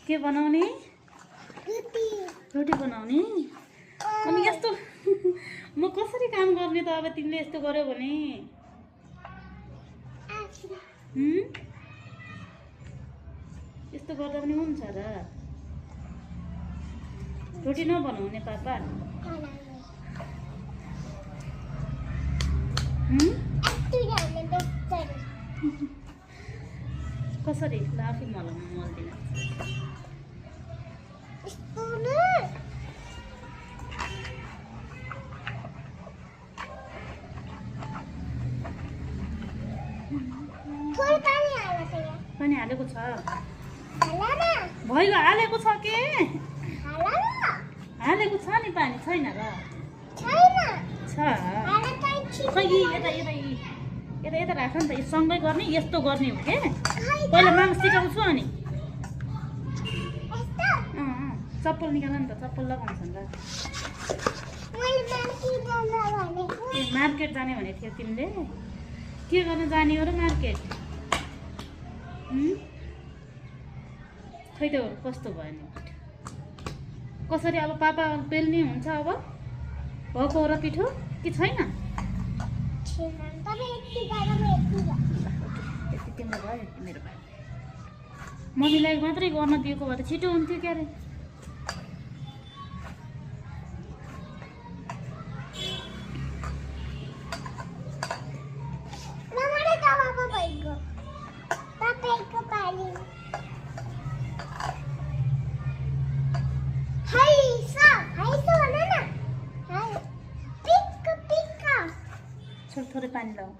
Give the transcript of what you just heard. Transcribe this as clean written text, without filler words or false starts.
के बनाउने? रोटी रोटी बनाउने? अनि यस्तो म कसरी काम गर्ने त अब तिमीले यस्तो गर्यो भने? यस्तो गर्दा पनि हुन्छ र? रोटी नबनाउने पापा? कसरी? ल आफै मलाउनु मल्दिन। पानी हालेको छ? भइगयो, हालेको छ के? हालेको छ नि पानी, छैन र? छ। खै यता यता यता यता राख नि त, सँगै गर्ने, यस्तो गर्ने हो के? पहिला मामा सिकाउँछु अनि। चप्पल निकाल नि त, चप्पल लगाउँछ ल। मार्केट जाने भनेको थियो तिमीले? के गर्न जाने हो र मार्केट? खै त कस्तो भयो नि? कसरी अब पापा पेल्ने हुन्छ अब? भएको हो र पिठो कि छैन? यति तिम्रो भयो, मेरो भयो। मम्मीलाई मात्रै गर्न दिएको भए त छिटो हुन्थ्यो क्यारे। थोड़े पानी लाओ।